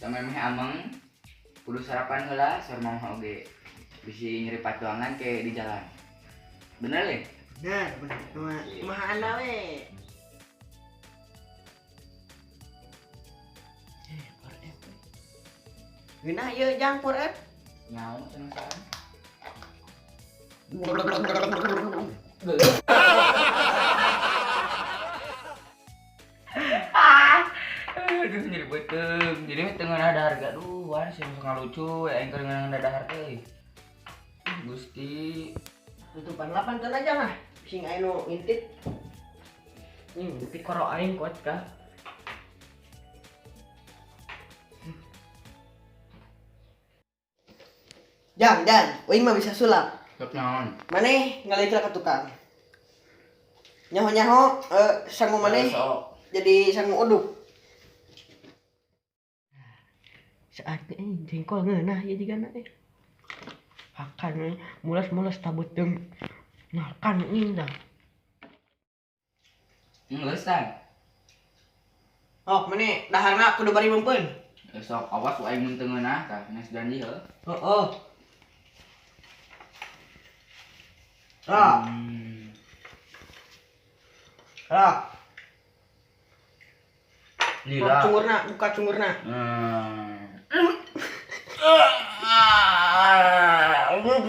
sama meh ameng kudu sarapan heula sor mau oge bisi nyeri patuangan ke di jalan. Bener le? Bener. Kumaha anda we? Geunah ieu jang Poret. Nyau cenah saran. Aduh jadi beteng. Jadi mah teu ngeunah dahar gaduh, war sih ngalucu aing keur ngeunah dahar teh. Gusti. Tutupan 8 ton aja mah. Sing anu ngintip. Tapi koro aing kuat kah? Jang, uing mah bisa sulap. Sok naon? Maneh ngalihkeun ka tukang. Nyaho sangu maneh Sok. jadi sangu uduk. Saat ini jengkol ngeunah ya jigana Hakan mulas-mulas tabut jeung makan indah. Geus tah. Oh, maneh daharna kudu bari meupeun. Sok awas aing mun teu ngeunah tah geus janji heuh. Heeh. Ah. Ah. Lila. Buka cungurna. Aduh,